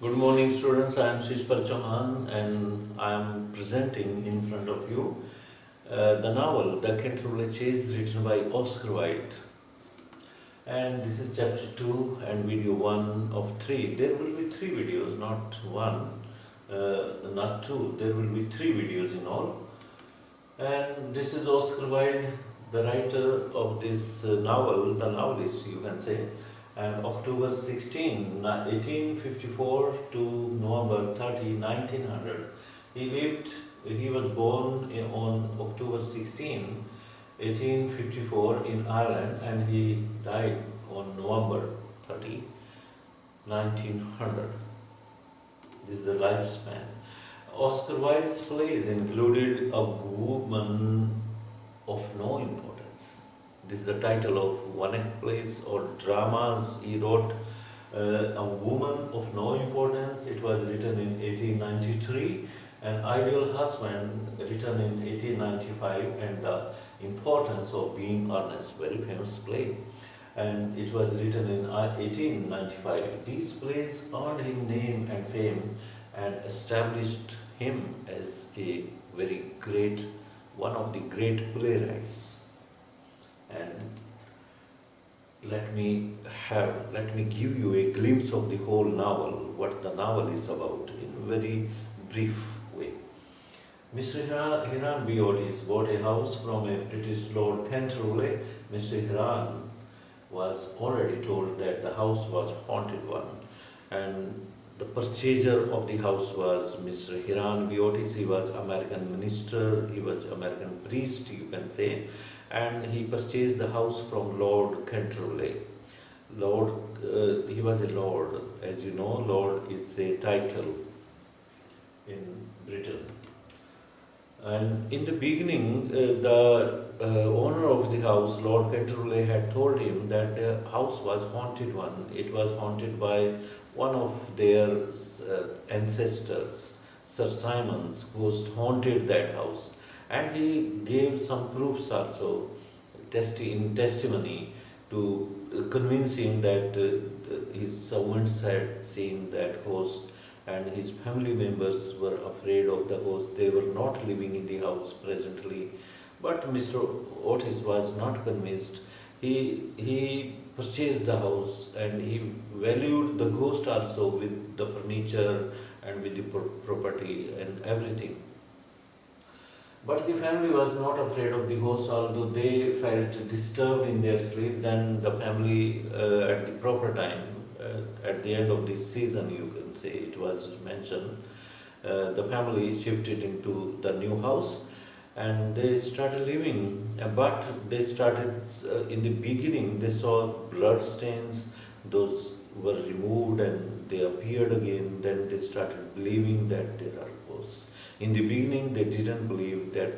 Good morning, students. I am Shishpal Chauhan and I am presenting in front of you the novel The Canterville Chase, written by Oscar Wilde. And this is chapter 2 and video 1 of 3. There will be 3 videos, not 1, not 2. There will be 3 videos in all. And this is Oscar Wilde, the writer of this novel, the novelist, you can say. And October 16, 1854 to November 30, 1900. He was born on October 16, 1854 in Ireland, and he died on November 30, 1900. This is the lifespan. Oscar Wilde's plays included A Woman of No Importance. This is the title of one act plays or dramas he wrote. A Woman of No Importance, it was written in 1893. An Ideal Husband, written in 1895. And The Importance of Being Earnest, very famous play. And it was written in 1895. These plays earned him name and fame and established him as a very great, one of the great playwrights. And let me give you a glimpse of the whole novel, what the novel is about, in a very brief way. Mr. Hiran B. Otis bought a house from a British Lord Canterville. Mr. Hiran was already told that the house was haunted one, and the purchaser of the house was Mr. Hiran B. Otis. He was American minister, he was American priest, you can say, and he purchased the house from Lord Canterville. He was a lord. As you know, lord is a title in Britain. And in the beginning, the owner of the house, Lord Canterville, had told him that the house was haunted one. It was haunted by one of their ancestors, Sir Simon's ghost haunted that house. And he gave some proofs also, in testimony, to convince him that his servants had seen that ghost, and his family members were afraid of the ghost. They were not living in the house presently. But Mr. Otis was not convinced. He purchased the house and he valued the ghost also with the furniture and with the property and everything. But the family was not afraid of the ghost, although they felt disturbed in their sleep. Then the family, at the proper time, at the end of this season, you can say it was mentioned, the family shifted into the new house and they started living. But they started, in the beginning, they saw blood stains, those were removed and they appeared again. Then they started believing that there are ghosts. In the beginning, they didn't believe that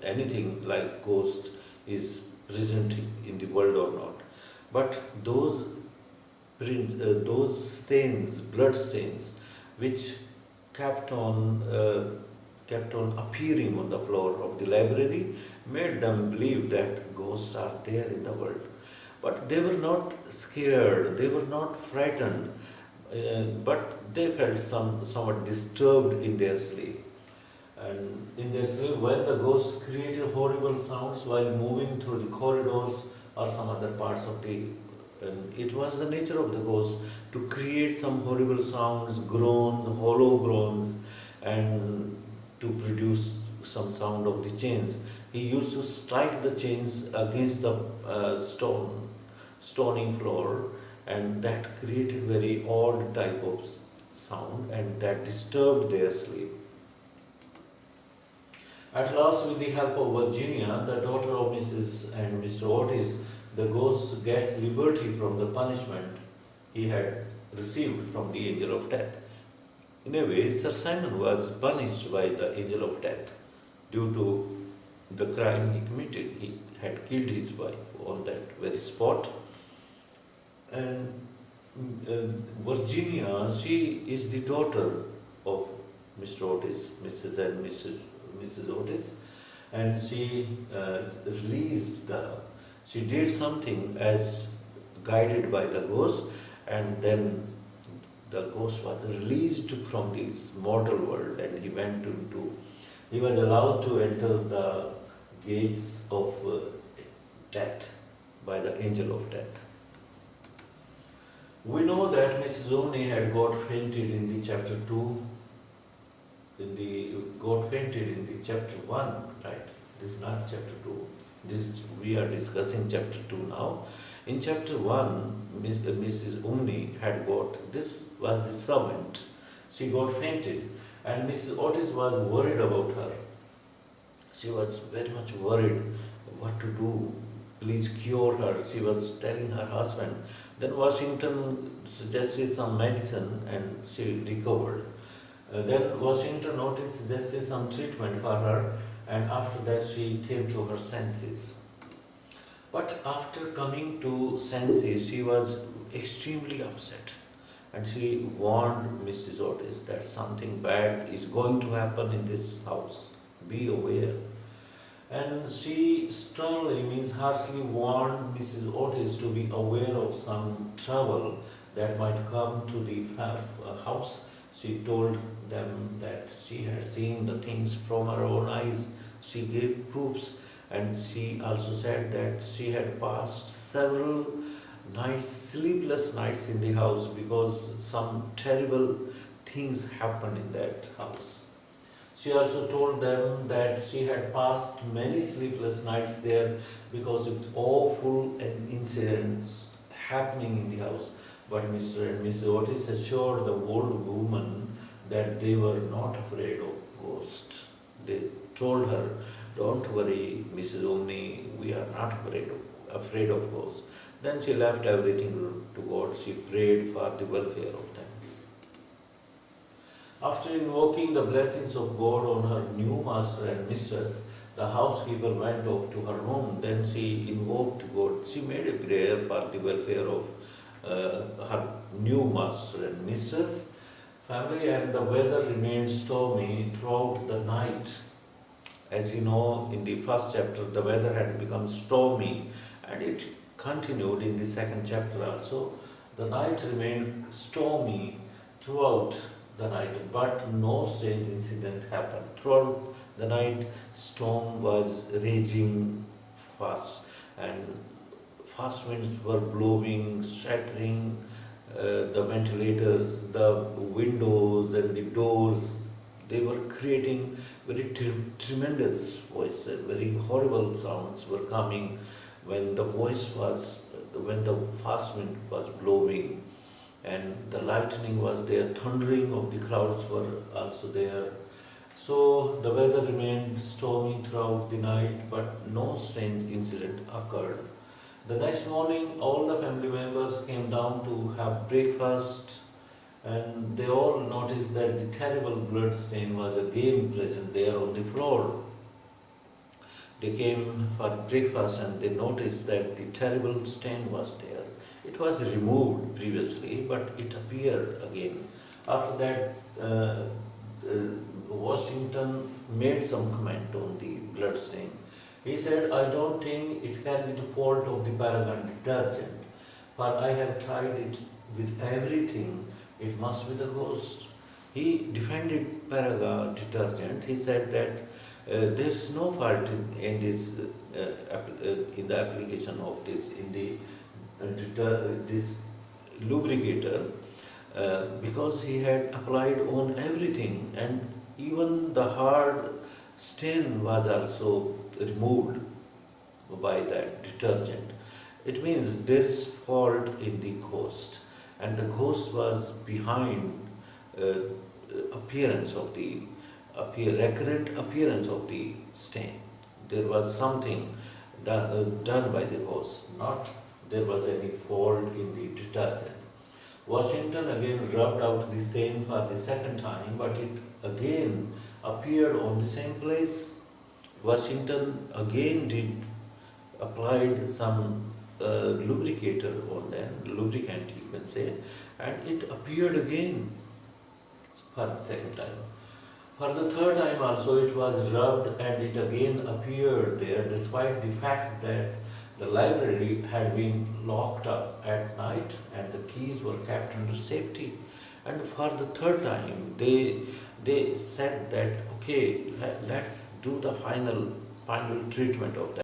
anything like ghost is present in the world or not. But those stains, blood stains, which kept on appearing on the floor of the library, made them believe that ghosts are there in the world. But they were not scared, they were not frightened, but they felt somewhat disturbed in their sleep. And in their sleep, when the ghosts created horrible sounds while moving through the corridors or some other parts of the, it was the nature of the ghost to create some horrible sounds, groans, hollow groans, and to produce some sound of the chains. He used to strike the chains against the stony floor, and that created very odd type of sound, and that disturbed their sleep. At last, with the help of Virginia, the daughter of Mrs. and Mr. Otis, the ghost gets liberty from the punishment he had received from the angel of death. In a way, Sir Simon was punished by the angel of death due to the crime he committed. He had killed his wife on that very spot. And Virginia, she is the daughter of Mr. Otis, Mrs. and Mrs. Otis, and she she did something as guided by the ghost, and then The ghost was released from this mortal world and he was allowed to enter the gates of death by the angel of death. We know that Mrs. Omni had got fainted in the chapter 2, got fainted in the chapter 1, right? This is not chapter 2. We are discussing chapter 2 now. In chapter 1, Mrs. Omni had got, this was the servant, she got fainted, and Mrs. Otis was worried about her. She was very much worried what to do. Please cure her. She was telling her husband. Then Washington suggested some medicine and she recovered. Then Washington Otis suggested some treatment for her, and after that she came to her senses. But after coming to senses, she was extremely upset. And she warned Mrs. Otis that something bad is going to happen in this house. Be aware. And she sternly, means harshly, warned Mrs. Otis to be aware of some trouble that might come to the house. She told them that she had seen the things from her own eyes. She gave proofs, and she also said that she had passed several nights, sleepless nights in the house because some terrible things happened in that house. She also told them that she had passed many sleepless nights there because of awful incidents happening in the house. But Mr. and Mrs. Otis assured the old woman that they were not afraid of ghosts. They told her, "Don't worry, Mrs. Omni, we are not afraid of ghosts." Then she left everything to God. She prayed for the welfare of them. After invoking the blessings of God on her new master and mistress, the housekeeper went off to her room. Then she invoked God. She made a prayer for the welfare of her new master and mistress family, and the weather remained stormy throughout the night. As you know, in the first chapter, the weather had become stormy, and it continued in the second chapter also. The night remained stormy throughout the night, but no strange incident happened. Throughout the night, storm was raging fast, and fast winds were blowing, shattering the ventilators, the windows, and the doors. They were creating very tremendous voices, very horrible sounds were coming when when the fast wind was blowing, and the lightning was there, thundering of the clouds were also there. So the weather remained stormy throughout the night, but no strange incident occurred. The next morning, all the family members came down to have breakfast, and they all noticed that the terrible blood stain was again present there on the floor. They came for breakfast and they noticed that the terrible stain was there. It was removed previously, but it appeared again. After that, Washington made some comment on the blood stain. He said, "I don't think it can be the fault of the Paragon detergent, for I have tried it with everything. It must be the ghost." He defended Paragon detergent. He said that there's no fault in this, in the application of this, in the this lubricator, because he had applied on everything, and even the hard stain was also removed by that detergent. It means there is fault in the ghost, and the ghost was behind appearance of the recurrent appearance of the stain. There was something done by the ghost, not there was any fault in the detergent. Washington again rubbed out the stain for the second time, but it again appeared on the same place. Washington again applied some lubricator on them, lubricant you can say, and it appeared again for the second time. For the third time also it was rubbed and it again appeared there, despite the fact that the library had been locked up at night and the keys were kept under safety. and for the third time they said that okay, let's do the final treatment of that.